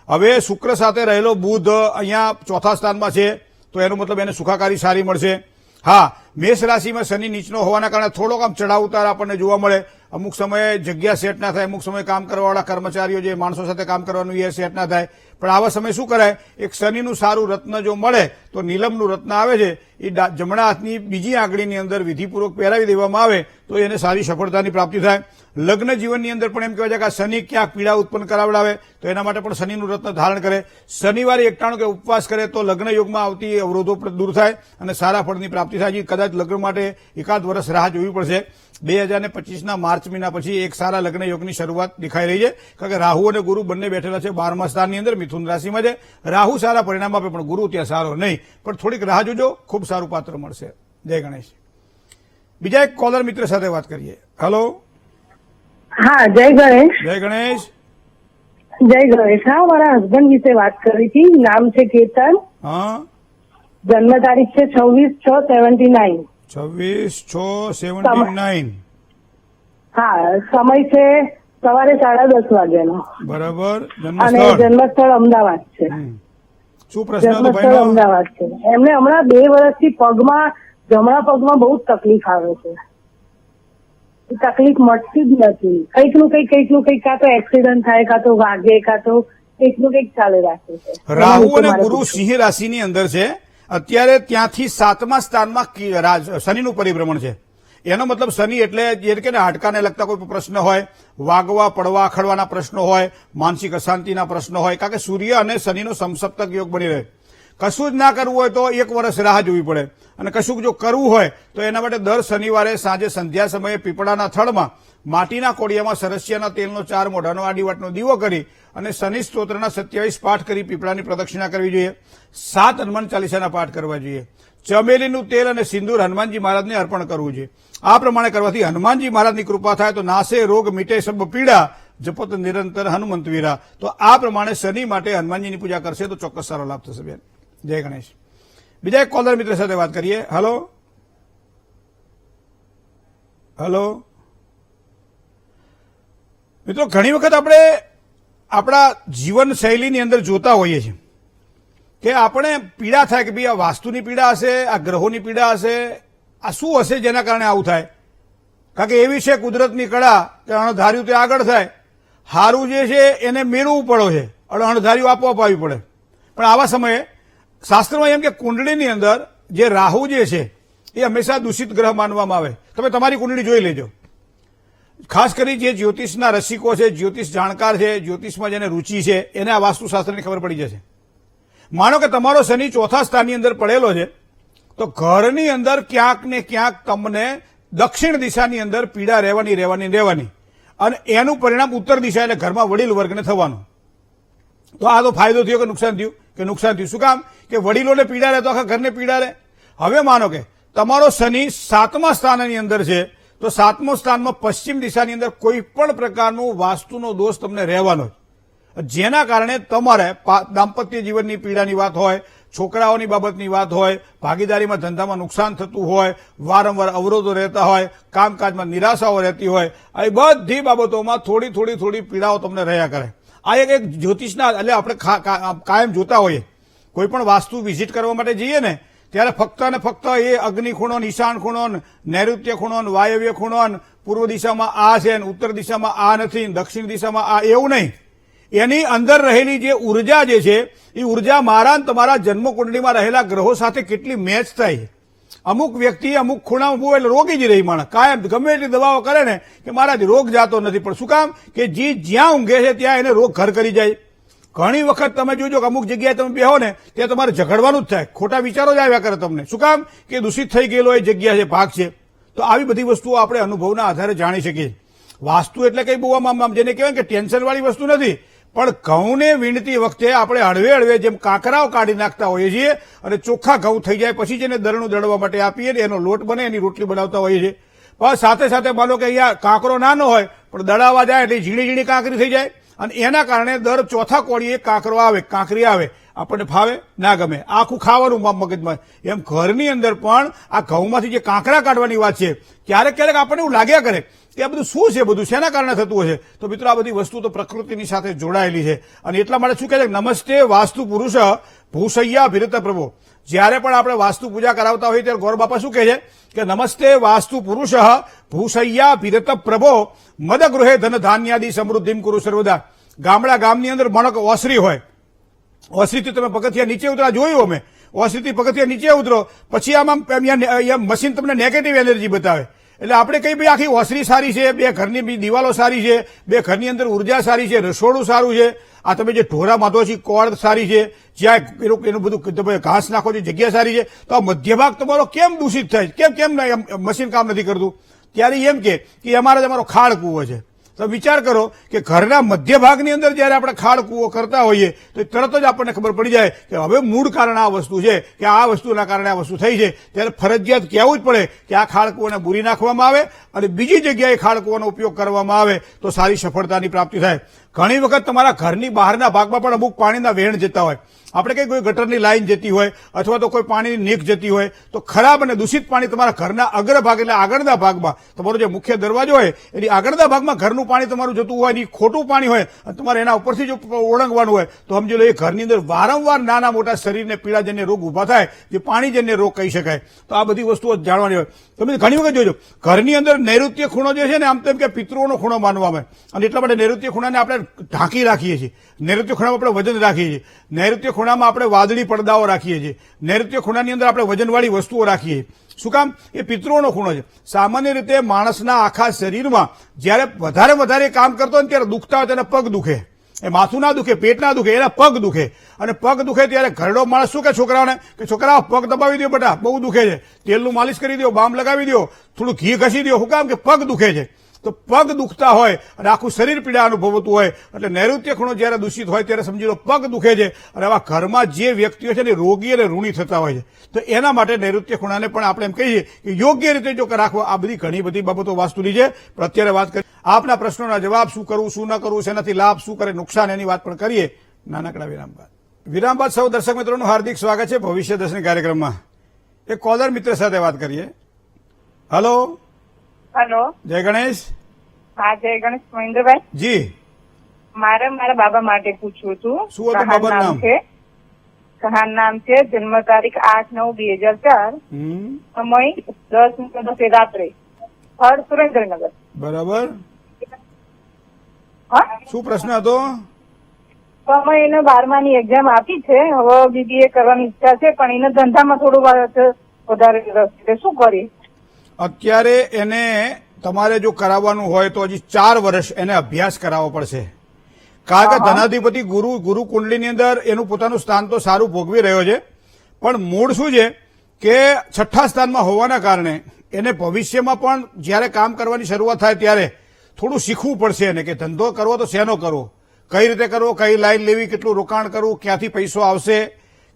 હવે શુક્ર સાથે રહેલો બુધ અહીંયા 4થા સ્થાનમાં છે તો એનો મતલબ એને સુખાકારી સારી મળશે. હા, મેષ રાશિમાં શનિ નીચનો હોવાના કારણે થોડોક આમ ચડાવ ઉતાર આપણને જોવા મળે. અમુક સમયે જગ્યા સેટ ના થાય, અમુક સમયે કામ કરવાવાળા કર્મચારીઓ જે માણસો સાથે કામ કરવાનું એ સેટ ના થાય. પણ આવા સમયે શું કરાય, એક શનિનું સારું રત્ન જો મળે તો નીલમનું રત્ન આવે છે એ જમણા હાથની બીજી આંગળીની અંદર વિધિપૂર્વક પહેરાવી દેવામાં આવે તો એને સારી સફળતાની પ્રાપ્તિ થાય. લગ્ન જીવનની અંદર પણ એમ કહેવાય છે કે આ શનિ ક્યાંક પીડા ઉત્પન્ન કરાવડાવે તો એના માટે પણ શનિનું રત્ન ધારણ કરે. શનિવારે 91 કે ઉપવાસ કરે તો લગ્ન યોગમાં આવતી અવરોધો દૂર થાય અને સારા ફળની પ્રાપ્તિ થાય. કદાચ લગ્ન માટે એકાદ વર્ષ રાહ જોવી પડશે. 2025ના માર્ચ મહિના પછી એક સારા લગ્ન યોગની શરૂઆત દેખાઈ રહી છે. કારણ કે રાહુ અને ગુરુ બંને બેઠેલા છે 12મા સ્થાનની અંદર, મિથુન રાશિમાં છે. રાહુ સારા પરિણામ આપે પણ ગુરુ ત્યાં સારો નહીં. પણ થોડીક રાહ જોજો, ખૂબ સારું પાત્ર મળશે. જય ગણેશ. બીજા એક કોલર મિત્ર સાથે વાત કરીએ. હલો, હા, જય ગણેશ. જય ગણેશ. જય ગણેશ. હા, મારા હસબન્ડ વિશે વાત કરી હતી. નામ છે કેતન. હા, જન્મ તારીખ છે 26/6/79. 26/6/79. હા, સમય છે સવારે 10:30 વાગ્યાનો. બરાબર. અને જન્મસ્થળ અમદાવાદ છે. શું પ્રશ્ન હતો જન્મસ્થળ ભાઈનો? અમદાવાદ છે. એમને હમણાં 2 વર્ષથી જમણા પગમાં બહુ જ તકલીફ આવે છે. એ તકલીફ મળતી જ નથી. કંઈક નું કંઈક કાં તો એક્સિડન્ટ થાય, કાં તો વાગે, કાં તો કંઈક નું કંઈક ચાલુ રાખે છે. રાહુ અને ગુરુ સિંહ રાશિની અંદર છે. અત્યારે ત્યાંથી 7મા સ્થાનમાં શનિનું પરિભ્રમણ છે. એનો મતલબ શનિ એટલે જે કે હાડકાને લગતા કોઈ પ્રશ્ન હોય, વાગવા પડવા ખડવાના પ્રશ્નો હોય, માનસિક અશાંતિના પ્રશ્નો હોય, કારણ કે સૂર્ય અને શનિનો સમસપ્તક યોગ બની રહે. કશું જ ના કરવું હોય તો 1 વર્ષ રાહ જોવી પડે, અને કશું જો કરવું હોય તો એના માટે દર શનિવારે સાંજે સંધ્યા સમયે પીપળાના થડમાં માટીના કોડિયામાં સરસિયાના તેલનો 4 મોઢાનો આડીવાટનો દીવો કરી અને શનિ સ્તોત્રના 27 પાઠ કરી પીપળાની પ્રદક્ષિણા કરવી જોઈએ. 7 હનુમાન ચાલીસાના પાઠ કરવા જોઈએ. ચમેલીનું તેલ અને સિંદૂર હનુમાનજી મહારાજને અર્પણ કરવું જોઈએ. આ પ્રમાણે કરવાથી હનુમાનજી મહારાજની કૃપા થાય તો નાશે રોગ મીટે સબ પીડા જપત નિરંતર હનુમંત વીરા. તો આ પ્રમાણે શનિ માટે હનુમાનજીની પૂજા કરશે તો ચોક્કસ સારો લાભ થશે. બેન જય ગણેશ. બીજા એક કોલર મિત્ર સાથે વાત કરીએ. હલો હલો મિત્રો, ઘણી વખત આપણે આપણા જીવન શૈલીની અંદર જોતા હોઈએ છીએ કે આપણે પીડા થાય કે ભાઈ આ વાસ્તુની પીડા હશે, આ ગ્રહોની પીડા હશે, આ શું હશે જેના કારણે આવું થાય. કારણ કે એવી છે કુદરતની કળા કે અણધાર્યું તે આગળ થાય. હારું જે છે એને મેળવવું પડે છે, અણધાર્યું આપોઆપ આવી પડે. પણ આવા સમયે શાસ્ત્રમાં એમ કે કુંડળીની અંદર જે રાહુ જે છે એ હંમેશા દૂષિત ગ્રહ માનવામાં આવે. તમે તમારી કુંડળી જોઈ લેજો. ખાસ કરી જે જ્યોતિષના રસિકો છે, જ્યોતિષ જાણકાર છે, જ્યોતિષમાં જેને રુચિ છે, એને આ વાસ્તુશાસ્ત્રની ખબર પડી જશે. માનો કે તમારો શનિ 4થા સ્થાનની અંદર પડેલો છે તો ઘરની અંદર ક્યાંક ને ક્યાંક તમને દક્ષિણ દિશાની અંદર પીડા રહેવાની અને એનું પરિણામ ઉત્તર દિશા એટલે ઘરમાં વડીલ વર્ગને થવાનું. તો આ તો ફાયદો થયો કે નુકસાન થયું? કે નુકસાન થયું. શું કામ? કે વડીલોને પીડા રહે તો આખા ઘરને પીડા રહે. હવે માનો કે તમારો શનિ 7મા સ્થાનની અંદર છે તો 7મા સ્થાનમાં પશ્ચિમ દિશાની અંદર કોઈ પણ પ્રકારનું વાસ્તુનો દોષ તમને રહેવાનો, જેના કારણે તમારે દાંપત્ય જીવનની પીડાની વાત હોય, છોકરાઓની બાબતની વાત હોય, ભાગીદારીમાં ધંધામાં નુકસાન થતું હોય, વારંવાર અવરોધો રહેતા હોય, કામકાજમાં નિરાશાઓ રહેતી હોય, આ બધી બાબતોમાં થોડી પીડાઓ તમને રહ્યા કરે. આ એક જ્યોતિષના એટલે આપણે કાયમ જોતા હોઈએ. કોઈ પણ વાસ્તુ વિઝિટ કરવા માટે જઈએ ને ત્યારે ફક્ત અને ફક્ત એ અગ્નિ ખૂણો, ઈશાન ખૂણો, નૈઋત્ય ખૂણો, વાયવ્ય ખૂણો, પૂર્વ દિશામાં આ છે, ઉત્તર દિશામાં આ નથી, દક્ષિણ દિશામાં આ, એવું નહીં. એની અંદર રહેલી જે ઉર્જા જે છે એ ઉર્જા મારા અને તમારા જન્મકુંડળીમાં રહેલા ગ્રહો સાથે કેટલી મેચ થાય. અમુક વ્યક્તિ અમુક ખૂણામાં ઉભો એટલે રોગી જ રહી માણસ, કાયમ ગમે એટલી દવાઓ કરે ને કે મારાથી રોગ જાતો નથી. પણ શું કામ? કે જ્યાં ઊંઘે છે ત્યાં એને રોગ ઘર કરી જાય. ઘણી વખત તમે જોજો કે અમુક જગ્યાએ તમે બેહો ને ત્યાં તમારે ઝઘડવાનું જ થાય, ખોટા વિચારો જ આવ્યા કરે તમને. શું કામ? કે દૂષિત થઈ ગયેલો એ જગ્યા છે, ભાગ છે. તો આવી બધી વસ્તુઓ આપણે અનુભવના આધારે જાણી શકીએ. વાસ્તુ એટલે કઈ બહુ આમ જેને કહેવાય કે ટેન્શન વાળી વસ્તુ નથી, પણ ઘઉંને વીણતી વખતે આપણે હળવે જેમ કાંકરાઓ કાઢી નાખતા હોઈએ છીએ અને ચોખ્ખા ઘઉં થઈ જાય પછી જેને દળનું દળવા માટે આપીએ એનો લોટ બને, એની રોટલી બનાવતા હોઈએ છીએ. પણ સાથે માનો કે અહીંયા કાંકરો નાનો હોય પણ દળાવા જાય એટલે ઝીણી કાંકરી થઈ જાય અને એના કારણે દર 4થા કોળીએ કાંકરી આવે. આપણને ફાવે ના ગમે, આખું ખાવાનું મગજમાં. એમ ઘરની અંદર પણ આ ઘઉંમાંથી જે કાંકરા કાઢવાની વાત છે ક્યારેક આપણને એવું લાગ્યા કરે કે આ બધું શું છે, બધું શેના કારણે થતું હશે. તો મિત્રો આ બધી વસ્તુ તો પ્રકૃતિની સાથે જોડાયેલી છે અને એટલા માટે શું કહે છે, નમસ્તે વાસ્તુ પુરુષ ભૂસૈયા ભિરત પ્રભો. જ્યારે પણ આપણે વાસ્તુ પૂજા કરાવતા હોઈએ ત્યારે ગોર બાપા શું કહે છે કે નમસ્તે વાસ્તુ પુરુષ ભૂસૈયા ભિરત પ્રભો મદ ગૃહે ધન ધાન્યાદિ સમૃદ્ધિમ કુરુ સર્વદા. ગામની અંદર માનો કે ઓસરી હોય, ઓસરીથી તમે પગથિયા નીચે ઉતરા જોયું અમે, ઓસરીથી પગથિયા નીચે ઉતરો પછી આમાં મશીન તમને નેગેટિવ એનર્જી બતાવે. એટલે આપણે કઈ ભાઈ આખી ઓસરી સારી છે, 2 ઘરની બી દિવાલો સારી છે, 2 ઘરની અંદર ઉર્જા સારી છે, રસોડું સારું છે, આ તમે જે ઢોરા માધો છે કોળ સારી છે, જ્યાં એનું બધું તમે ઘાસ નાખો છો જગ્યા સારી છે, તો આ મધ્ય ભાગ તમારો કેમ દૂષિત થાય, કેમ મશીન કામ નથી કરતું? ત્યારે એમ કે અમારો ખાડ કૂવો છે. તો વિચાર કરો કે ઘરના મધ્ય ભાગની અંદર જયારે આપણે ખાડ કૂવો કરતા હોઈએ તો તરત જ આપણને ખબર પડી જાય કે હવે મૂળ કારણ આ વસ્તુ છે કે આ વસ્તુના કારણે આ વસ્તુ થઈ છે. ત્યારે ફરજિયાત કહેવું જ પડે કે આ ખાડ કૂવાને બુરી નાખવામાં આવે અને બીજી જગ્યાએ ખાડ કૂવાનો ઉપયોગ કરવામાં આવે તો સારી સફળતાની પ્રાપ્તિ થાય. ઘણી વખત તમારા ઘરની બહારના ભાગમાં પણ અમુક પાણીના વહેણ જતા હોય આપણે કઈ કોઈ ગટરની લાઈન જતી હોય અથવા તો કોઈ પાણીની નીક જતી હોય તો ખરાબ અને દૂષિત પાણી તમારા ઘરના અગ્રભાગ એટલે આગળના ભાગમાં તમારો જે મુખ્ય દરવાજો હોય એની આગળના ભાગમાં ઘરનું પાણી તમારું જતું હોય અને ખોટું પાણી હોય અને તમારે એના ઉપરથી જો ઓળંગવાનું હોય તો સમજી લો એ ઘરની અંદર વારંવાર નાના મોટા શરીરને પીડાજન્ય રોગ ઉભા થાય જે પાણીજન્ય રોગ કહી શકાય. તો આ બધી વસ્તુઓ જાણવાની હોય. તમે ઘણી વખત જોજો ઘરની અંદર નૈઋત્ય ખૂણો જે છે ને આમ તેમ કે પિતૃઓનો ખૂણો માનવામાં આવે અને એટલા માટે નૈઋત્ય ખૂણાને આપણે ઢાંકી રાખીએ છીએ. નૈઋત્ય ખૂણામાં આપણે વજન રાખીએ છીએ. નૈઋત્ય ખૂણામાં આપણે વાદળી પડદાઓ રાખીએ છીએ. નૈઋત્ય ખૂણાની અંદર આપણે વજનવાળી વસ્તુઓ રાખીએ છીએ. શું કામ? એ પિતૃઓનો ખૂણો છે. સામાન્ય રીતે માણસના આખા શરીરમાં જયારે વધારે કામ કરતો હોય ત્યારે દુખતા હોય તેને પગ દુખે. એ માથું ના દુખે, પેટ ના દુખે, એના પગ દુખે. અને પગ દુખે ત્યારે ઘરડો માણસ શું કે છોકરાઓને કે છોકરાઓ પગ દબાવી દો બેટા, બહુ દુખે છે, તેલનું માલિશ કરી દો, બામ લગાવી દો, થોડું ઘી ઘસી દો. શું કામ? કે પગ દુખે છે. તો પગ દુખતા હોય અને આખું શરીર પીડા અનુભવતું હોય એટલે નૈઋત્ય ખૂણો જયારે દૂષિત હોય ત્યારે સમજી લો પગ દુખે છે. અને આવા ઘરમાં જે વ્યક્તિઓ છે ને રોગી અને ઋણી થતા હોય છે. તો એના માટે નૈઋત્ય ખૂણાને પણ આપણે એમ કહીએ કે યોગ્ય રીતે જો રાખવો. આ બધી ઘણી બધી બાબતો વાસ્તુની છે. પણ અત્યારે વાત કરીએ આપના પ્રશ્નોના જવાબ, શું કરવું શું ન કરવું, શેનાથી લાભ, શું કરે નુકસાન, એની વાત પણ કરીએ નાનકડા વિરામ બાદ. વિરામ બાદ સૌ દર્શક મિત્રોનું હાર્દિક સ્વાગત છે ભવિષ્ય દર્શન કાર્યક્રમમાં. એક કોલર મિત્ર સાથે વાત કરીએ. Hello hello. જય ગણેશ. હા, જય ગણેશ. મહેન્દ્રભાઈ જી, મારે મારા બાબા માટે પૂછવું હતું. શું હતું બાબાનું નામ? કહાન નામ છે, જન્મ તારીખ 8/9/2004, સમય 10:10 રાત્રે, સ્થળ સુરેન્દ્રનગર. બરાબર. હા, શું પ્રશ્ન હતો? સમય એને 12માની એક્ઝામ આપી છે, હવે બીબીએ કરવાની ઈચ્છા છે પણ એને ધંધામાં થોડું વધારે રસ છે, શું કરીએ? અત્યારે એને તમારે જો કરાવવાનું હોય તો હજી 4 વર્ષ એને અભ્યાસ કરાવવો પડશે. કારણ કે ધનાધિપતિ ગુરુ કુંડલીની અંદર એનું પોતાનું સ્થાન તો સારું ભોગવી રહ્યો છે પણ મૂળ શું છે કે 6ઠ્ઠા સ્થાનમાં હોવાના કારણે એને ભવિષ્યમાં પણ જયારે કામ કરવાની શરૂઆત થાય ત્યારે થોડું શીખવું પડશે એને કે ધંધો કરવો તો શેનો કરવો, કઈ રીતે કરવો, કઈ લાઈન લેવી, કેટલું રોકાણ કરવું, ક્યાંથી પૈસો આવશે.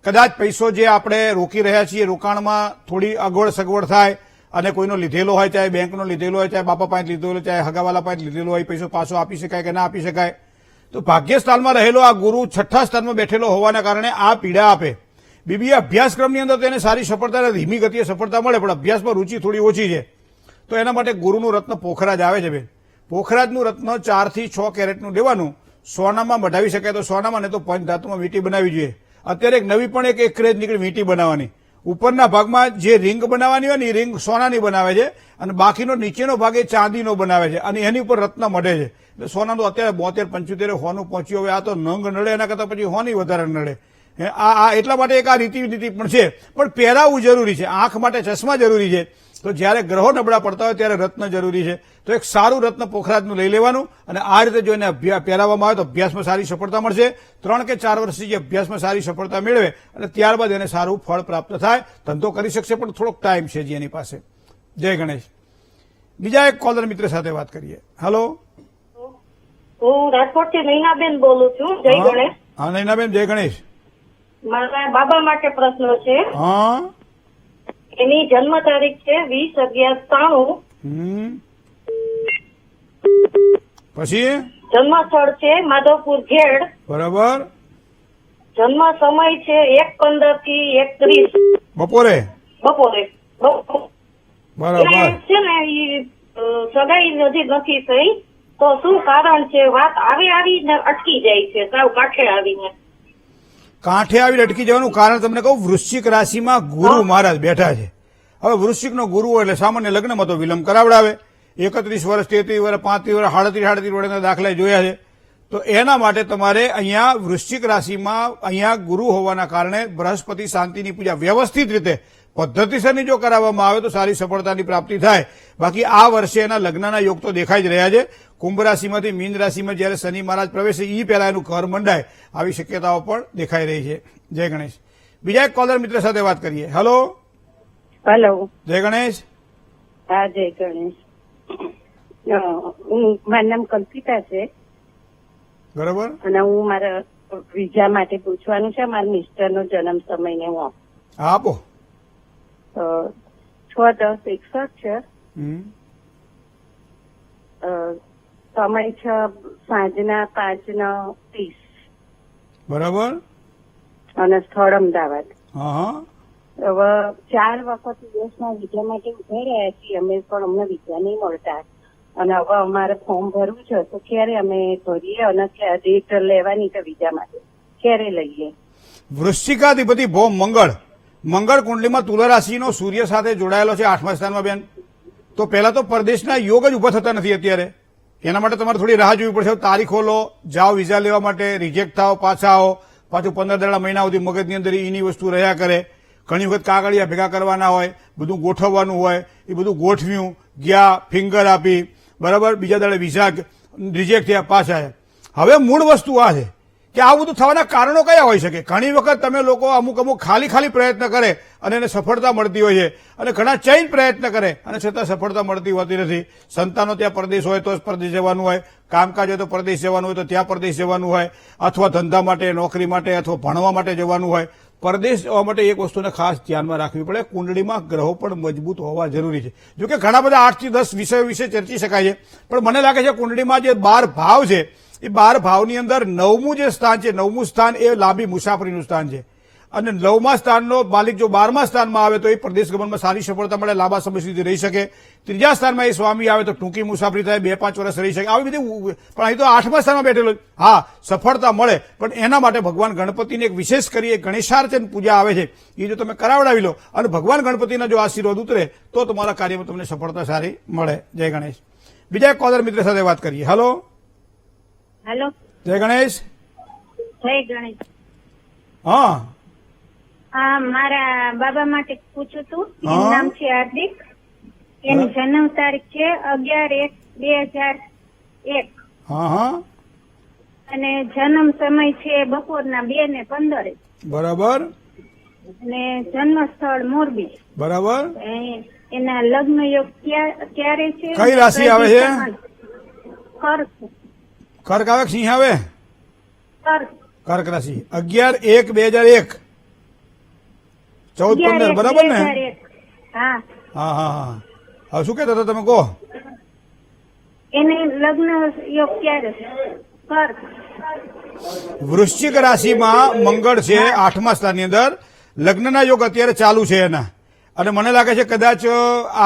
કદાચ પૈસો જે આપણે રોકી રહ્યા છીએ રોકાણમાં થોડી અગવડ સગવડ થાય અને કોઈનો લીધેલો હોય, ચાહે બેંકનો લીધેલો હોય, ચાહે બાપા પાસે લીધેલો હોય, ચાહે હગાવાલા પાસે લીધેલો હોય, પૈસો પાછો આપી શકાય કે ના આપી શકાય. તો ભાગ્યસ્થાનમાં રહેલો આ ગુરુ 6ઠ્ઠા સ્થાનમાં બેઠેલો હોવાના કારણે આ પીડા આપે. બીબીએ અભ્યાસક્રમની અંદર તેને સારી સફળતા, ધીમી ગતિએ સફળતા મળે પણ અભ્યાસમાં રૂચિ થોડી ઓછી છે. તો એના માટે ગુરુનું રત્ન પોખરાજ આવે છે બેન. પોખરાજનું રત્ન 4 થી 6 કેરેટનું લેવાનું. સોનામાં મઢાવી શકાય તો સોનામાં, ને તો પંચધાતુમાં વીંટી બનાવી જોઈએ. અત્યારે એક નવી પણ એક ક્રેઝ નીકળી વીંટી બનાવવાની. ઉપરના ભાગમાં જે રિંગ બનાવવાની હોય ને એ રિંગ સોનાની બનાવે છે અને બાકીનો નીચેનો ભાગ એ ચાંદીનો બનાવે છે અને એની ઉપર રત્ન મઢે છે. એટલે સોનાનું અત્યારે 72-75 હોનું પહોંચ્યું. હવે આ તો નંગ નડે એના કરતાં પછી હોની વધારે નડે. આ એટલા માટે એક આ રીતિ પણ છે પણ પહેરાવું જરૂરી છે. આંખ માટે ચશ્મા જરૂરી છે. તો જયારે ગ્રહો નબળા પડતા હોય ત્યારે રત્ન જરૂરી છે. તો એક સારું રત્ન પોખરાજનું લઈ લેવાનું અને આ રીતે જો એને પહેરાવવામાં આવે તો અભ્યાસમાં સારી સફળતા મળશે. 3 કે 4 વર્ષથી જે અભ્યાસમાં સારી સફળતા મેળવે અને ત્યારબાદ એને સારું ફળ પ્રાપ્ત થાય. ધંધો કરી શકશે પણ થોડોક ટાઈમ છે એની પાસે. જય ગણેશ. બીજા એક કોલર મિત્ર સાથે વાત કરીએ. હેલો, હું રાજકોટથી નૈનાબેન બોલું છું. જય ગણેશ. હા નૈનાબેન, જય ગણેશ. મારા બાબા માટે પ્રશ્ન છે. હા, એની જન્મ તારીખ છે 20/11/93. પછી જન્મ સ્થળ છે માધવપુર ઘેડ. બરાબર. જન્મ સમય છે 1:15 થી 1:30 બપોરે. બપોરે. બરાબર. છે ને એ સગાઈ નથી થઈ તો શું કારણ છે? વાત આવીને અટકી જાય છે, સાવ કાંઠે આવીને. કાંઠે આવીને અટકી જવાનું કારણ તમને કહું, વૃશ્ચિક રાશિમાં ગુરુ મહારાજ બેઠા છે. હવે વૃશ્ચિકનો ગુરુ એટલે સામાન્ય લગ્નમાં તો વિલંબ કરાવડાવે. 31 વર્ષ, 33 વર્ષ, 35 વર્ષ, 38 વર્ષના દાખલા જોયા છે. તો એના માટે તમારે અહીંયા વૃશ્ચિક રાશિમાં અહીંયા ગુરુ હોવાના કારણે બૃહસ્પતિ શાંતિની પૂજા વ્યવસ્થિત રીતે પદ્ધતિસરની જો કરાવવામાં આવે તો સારી સફળતાની પ્રાપ્તિ થાય. બાકી આ વર્ષે એના લગ્નના યોગ તો દેખાઈ જ રહ્યા છે. કુંભ રાશિમાંથી મીન રાશિમાં જયારે શનિ મહારાજ પ્રવેશે એ પહેલા એનું ઘર મંડાય આવી શક્યતાઓ પણ દેખાઈ રહી છે. જય ગણેશ. બીજા એક કોલર મિત્ર સાથે વાત કરીએ. હેલો. હેલો. જય ગણેશ. હા, જય ગણેશ. મારું નામ કલ્પિતા છે. બરાબર. અને હું મારા વિઝા માટે પૂછવાનું છે. મારા મિસ્ટરનો જન્મ સમય ને હું આપો. 6/10/61 છે. સમય છે સાંજના 5:30. બરાબર. અને સ્થળ અમદાવાદ. હા હા હવે 4 વખત વિદેશના વિઝા માટે ઉભા રહ્યા છીએ અમે, પણ અમને વિઝા નહીં મળતા. અને હવે અમારે ફોર્મ ભરવું છે તો ક્યારે અમે ભરીએ અને ડેટ લેવાની છે વિઝા માટે, ક્યારે લઈએ? વૃશ્ચિકાધિપતિ ભૌમ મંગળ કુંડલીમાં તુલા રાશિનો સૂર્ય સાથે જોડાયેલો છે 8મા સ્થાનમાં બેન. તો પહેલા તો પરદેશના યોગ જ ઉભા થતા નથી અત્યારે. એના માટે તમારે થોડી રાહ જોવી પડશે. તારીખો લો, જાઓ વિઝા લેવા માટે, રિજેક્ટ થાઓ, પાછા આવો, પાછું 15 દાડા મહિના સુધી મગજની અંદર એની વસ્તુ રહ્યા કરે. ઘણી વખત કાગળિયા ભેગા કરવાના હોય, બધું ગોઠવવાનું હોય, એ બધું ગોઠવ્યું, ગયા, ફિંગર આપી, બરાબર, બીજા દાડે વિઝા રિજેક્ટ થયા, પાછા. હવે મૂળ વસ્તુ આ છે કે આ બધું થવાના કારણો કયા હોઈ શકે? ઘણી વખત તમે લોકો અમુક ખાલી પ્રયત્ન કરે અને એને સફળતા મળતી હોય છે, અને ઘણા ચૈન પ્રયત્ન કરે અને છતાં સફળતા મળતી હોતી નથી. સંતાનો ત્યાં પરદેશ હોય તો પરદેશ જવાનું હોય, કામકાજ હોય તો પરદેશ જવાનું હોય તો ત્યાં પરદેશ જવાનું હોય, અથવા ધંધા માટે, નોકરી માટે, અથવા ભણવા માટે જવાનું હોય. પરદેશ જવા માટે એક વસ્તુને ખાસ ધ્યાનમાં રાખવી પડે, કુંડળીમાં ગ્રહો પણ મજબૂત હોવા જરૂરી છે. જોકે ઘણા બધા 8 થી 10 વિષયો વિશે ચર્ચી શકાય છે, પણ મને લાગે છે કુંડળીમાં જે 12 ભાવ છે એ 12 ભાવની અંદર 9મું જે સ્થાન છે, 9મું સ્થાન એ લાંબી મુસાફરીનું સ્થાન છે. અને 9મા સ્થાનનો માલિક જો 12મા સ્થાનમાં આવે તો એ પ્રદેશ ગમનમાં સારી સફળતા મળે, લાંબા સમય સુધી રહી શકે. 3જા સ્થાનમાં એ સ્વામી આવે તો ટૂંકી મુસાફરી થાય, 2-5 વર્ષ રહી શકે. આવી બધી, પણ અહીં તો 8મા સ્થાનમાં બેઠેલો. હા, સફળતા મળે, પણ એના માટે ભગવાન ગણપતિની એક વિશેષ કરી એક ગણેશાર્ચન પૂજા આવે છે, એ જો તમે કરાવડાવી લો અને ભગવાન ગણપતિના જો આશીર્વાદ ઉતરે તો તમારા કાર્યમાં તમને સફળતા સારી મળે. જય ગણેશ. બીજા એક કોલર મિત્ર સાથે વાત કરીએ. હેલો. હેલો, જય ગણેશ. જય ગણેશ. હા હા, મારા બાબા માટે પૂછું તું. હા. એનું નામ છે હાર્દિક. એની જન્મ તારીખ છે 11/1/2001 હા હા અને જન્મ સમય છે બપોરના 2:15. બરાબર અને જન્મ સ્થળ મોરબી. બરાબર. એના લગ્ન યોગ ક્યારે છે? કઈ રાશિ આવે છે? કર્ક. કર્ક આવે કે સિંહ આવે? કર્ક. કર્ક રાશિ. 11/1/2001 14-15 બરાબર ને? 2001. હા. હા હા હા. હવે શું કહેતા હતા તમે, કહો. એને લગ્ન યોગ ક્યારે છે? કર્ક. વૃશ્ચિક રાશિમાં મંગળ છે 8મા સ્થાનની અંદર. લગ્નના યોગ અત્યારે ચાલુ છે એના, અને મને લાગે છે કદાચ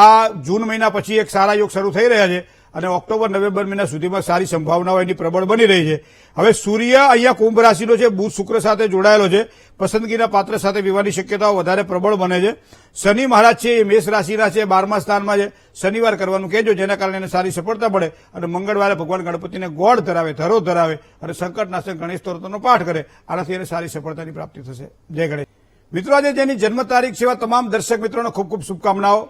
આ જૂન મહિના પછી એક સારા યોગ શરૂ થઈ રહ્યા છે અને ઓક્ટોબર-નવેમ્બર મહિના સુધીમાં સારી સંભાવનાઓ એની પ્રબળ બની રહી છે. હવે સૂર્ય અહીંયા કુંભ રાશિનો છે, બુધ શુક્ર સાથે જોડાયેલો છે, પસંદગીના પાત્ર સાથે વિવાહની શક્યતાઓ વધારે પ્રબળ બને છે. શનિ મહારાજ છે એ મેષ રાશિના છે, 12મા સ્થાનમાં છે. શનિવાર કરવાનું કહેજો, જેના કારણે એને સારી સફળતા મળે. અને મંગળવારે ભગવાન ગણપતિને ગોળ ધરાવે, ધરો ધરાવે અને સંકટનાશક ગણેશ સ્તોત્રનો પાઠ કરે. આનાથી એને સારી સફળતાની પ્રાપ્તિ થશે. જય ગણેશ. મિત્રો, આજે જેની જન્મ તારીખ છે એવા તમામ દર્શક મિત્રોને ખૂબ ખૂબ શુભકામનાઓ.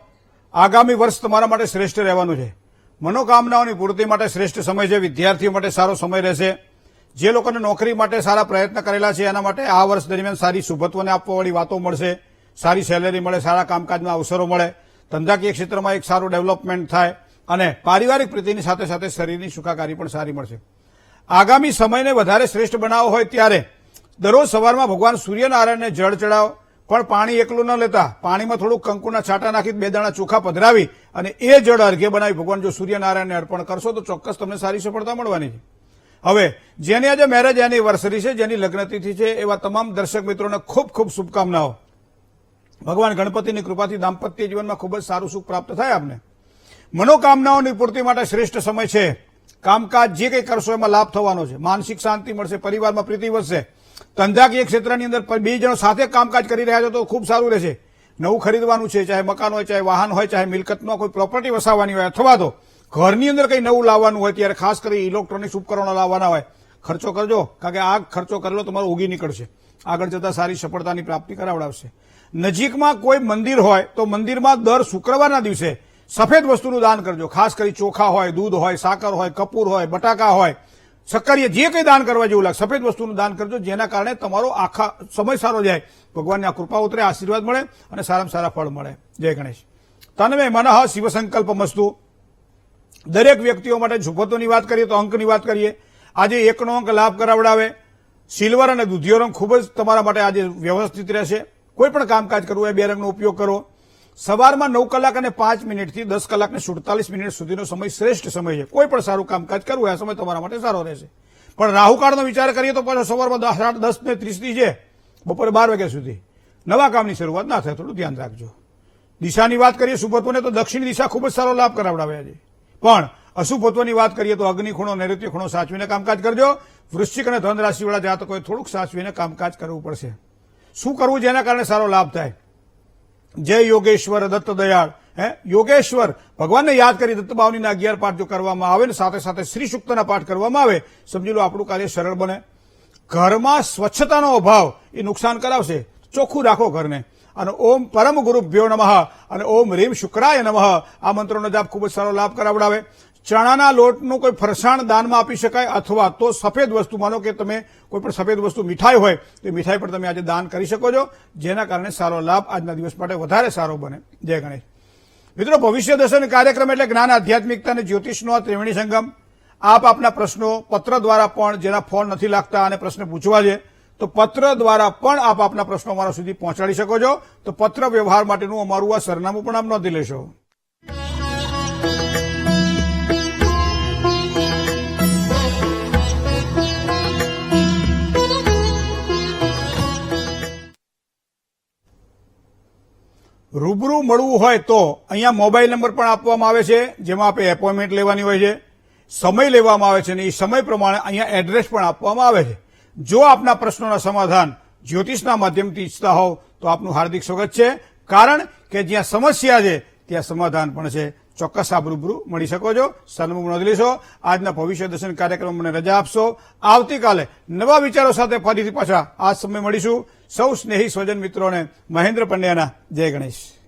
આગામી વર્ષ તમારા માટે શ્રેષ્ઠ રહેવાનું છે. મનોકામનાઓની પૂર્તિ માટે શ્રેષ્ઠ સમય છે. વિદ્યાર્થીઓ માટે સારો સમય રહેશે. જે લોકોને નોકરી માટે સારા પ્રયત્ન કરેલા છે એના માટે આ વર્ષ દરમિયાન સારી શુભત્વને આપવાવાળી વાતો મળશે, સારી સેલેરી મળે, સારા કામકાજના અવસરો મળે, ધંધાકીય ક્ષેત્રમાં એક સારું ડેવલપમેન્ટ થાય અને પારિવારિક પ્રીતિની સાથે સાથે શરીરની સુખાકારી પણ સારી મળશે. આગામી સમયને વધારે શ્રેષ્ઠ બનાવવો હોય ત્યારે દરરોજ સવારમાં ભગવાન સૂર્યનારાયણને જળ ચડાવો, પણ પાણી એકલું ન લેતા પાણીમાં થોડુંક કંકુના છાંટા નાખી 2 દાણા ચોખા પધરાવી અને એ જળ અર્ઘ્ય બનાવી ભગવાન જો સૂર્યનારાયણને અર્પણ કરશો તો ચોક્કસ તમને સારી સફળતા મળવાની છે. હવે જેની આજે મેરેજ એનિવર્સરી છે, જેની લગ્નતિથિ છે, એવા તમામ દર્શક મિત્રોને ખૂબ ખૂબ શુભકામનાઓ. ભગવાન ગણપતિની કૃપાથી દાંપત્ય જીવનમાં ખૂબ જ સારું સુખ પ્રાપ્ત થાય આપને. મનોકામનાઓની પૂર્તિ માટે શ્રેષ્ઠ સમય છે. કામકાજ જે કંઈ કરશો એમાં લાભ થવાનો છે, માનસિક શાંતિ મળશે, પરિવારમાં પ્રીતિ વધશે. ધંધાકીય ક્ષેત્રની અંદર 2 જણો સાથે કામકાજ કરી રહ્યા છો તો ખૂબ સારું રહેશે. નવું ખરીદવાનું છે, ચાહે મકાન હોય, ચાહે વાહન હોય, ચાહે મિલકતમાં કોઈ પ્રોપર્ટી વસાવવાની હોય, અથવા તો ઘરની અંદર કંઈ નવું લાવવાનું હોય ત્યારે ખાસ કરી ઇલેક્ટ્રોનિક્સ ઉપકરણો લાવવાના હોય, ખર્ચો કરજો, કારણ કે આ ખર્ચો કરેલો તમારો ઉગી નીકળશે, આગળ જતા સારી સફળતાની પ્રાપ્તિ કરાવડાવશે. નજીકમાં કોઈ મંદિર હોય તો મંદિરમાં દર શુક્રવારના દિવસે સફેદ વસ્તુનું દાન કરજો. ખાસ કરી ચોખા હોય, દૂધ હોય, સાકર હોય, કપૂર હોય, બટાકા હોય, સક્કરિયા, જે કંઈ દાન કરવા જેવું લાગે સફેદ વસ્તુનું દાન કરજો, જેના કારણે તમારો આખા સમય સારો જાય, ભગવાનની આ કૃપા ઉતરે, આશીર્વાદ મળે અને સારામાં સારા ફળ મળે. જય ગણેશ. તન્મે મનઃ શિવ સંકલ્પ મસ્તુ. દરેક વ્યક્તિઓ માટે શુભત્વની વાત કરીએ તો અંકની વાત કરીએ. આજે 1નો અંક લાભ કરાવડાવે. સિલ્વર અને દુધિયો રંગ ખૂબ જ તમારા માટે આજે વ્યવસ્થિત રહેશે. કોઈ પણ કામકાજ કરવું હોય 2 રંગનો ઉપયોગ કરો. સવારમાં 9 કલાક અને 5 મિનિટથી 10 કલાક અને 47 મિનિટ સુધીનો સમય શ્રેષ્ઠ સમય છે. કોઈ પણ સારું કામકાજ કરવું હોય આ સમય તમારા માટે સારો રહેશે. પણ રાહુકાળનો વિચાર કરીએ તો પાછો સવારમાં 10:30 ને 30 છે બપોરે 12 વાગ્યા સુધી નવા કામની શરૂઆત ના થાય, થોડું ધ્યાન રાખજો. દિશાની વાત કરીએ શુભત્વને તો દક્ષિણ દિશા ખૂબ જ સારો લાભ કરાવડાવ્યા છે, પણ અશુભત્વની વાત કરીએ તો અગ્નિ ખૂણો, નૈઋત્ય ખૂણો સાચવીને કામકાજ કરજો. વૃશ્ચિક અને ધન રાશિવાળા જાતકોએ થોડુંક સાચવીને કામકાજ કરવું પડશે. શું કરવું જેના કારણે સારો લાભ થાય? જય યોગેશ્વર દત્ત દયાળ. યોગેશ્વર ભગવાનને યાદ કરી દત્ત બાવનીના 11 પાઠ જો કરવામાં આવે ને સાથે સાથે શ્રી સૂક્તના પાઠ કરવામાં આવે, સમજી લો આપણું કાર્ય સરળ બને. ઘરમાં સ્વચ્છતાનો અભાવ એ નુકસાન કરાવશે. ચોખ્ખું રાખો ઘરને. અને ઓમ પરમ ગુરુભ્યો નમઃ અને ઓમ રીમ શુક્રાય નમઃ આ મંત્રોનો જાપ ખૂબ જ સારો લાભ કરાવડાવે. ચણાના લોટનું કોઈ ફરસાણ દાનમાં આપી શકાય, અથવા તો સફેદ વસ્તુ, માનો કે તમે કોઈ પણ સફેદ વસ્તુ મીઠાઈ હોય તો મીઠાઈ પણ તમે આજે દાન કરી શકો છો, જેના કારણે સારો લાભ આજના દિવસ માટે વધારે સારો બને. જય ગણેશ. મિત્રો, ભવિષ્ય દર્શન કાર્યક્રમ એટલે જ્ઞાન, આધ્યાત્મિકતા અને જ્યોતિષનો આ ત્રિવેણી સંગમ. આપ આપના પ્રશ્નો પત્ર દ્વારા પણ, જેના ફોન નથી લાગતા અને પ્રશ્ન પૂછવા છે, તો પત્ર દ્વારા પણ આપ આપના પ્રશ્નો અમારા સુધી પહોંચાડી શકો છો. તો પત્ર વ્યવહાર માટેનું અમારું આ સરનામું પણ આપ નોંધી લેશો. રૂબરૂ મળવું હોય તો અહીંયા મોબાઈલ નંબર પણ આપવામાં આવે છે, જેમાં આપણે એપોઇન્ટમેન્ટ લેવાની હોય છે, સમય લેવામાં આવે છે અને એ સમય પ્રમાણે અહીંયા એડ્રેસ પણ આપવામાં આવે છે. જો આપના પ્રશ્નોના સમાધાન જ્યોતિષના માધ્યમથી ઈચ્છતા હોવ તો આપનું હાર્દિક સ્વાગત છે, કારણ કે જ્યાં સમસ્યા છે ત્યાં સમાધાન પણ છે. ચોક્કસ આપ રૂબરૂ મળી શકો છો. સરનામું નોંધી લેશો. આજના ભવિષ્ય દર્શન કાર્યક્રમ મને રજા આપશો. આવતીકાલે નવા વિચારો સાથે ફરીથી પાછા આ સમય મળીશું. સૌ સ્નેહી સ્વજન મિત્રોને મહેન્દ્ર પંડ્યાના જય ગણેશ.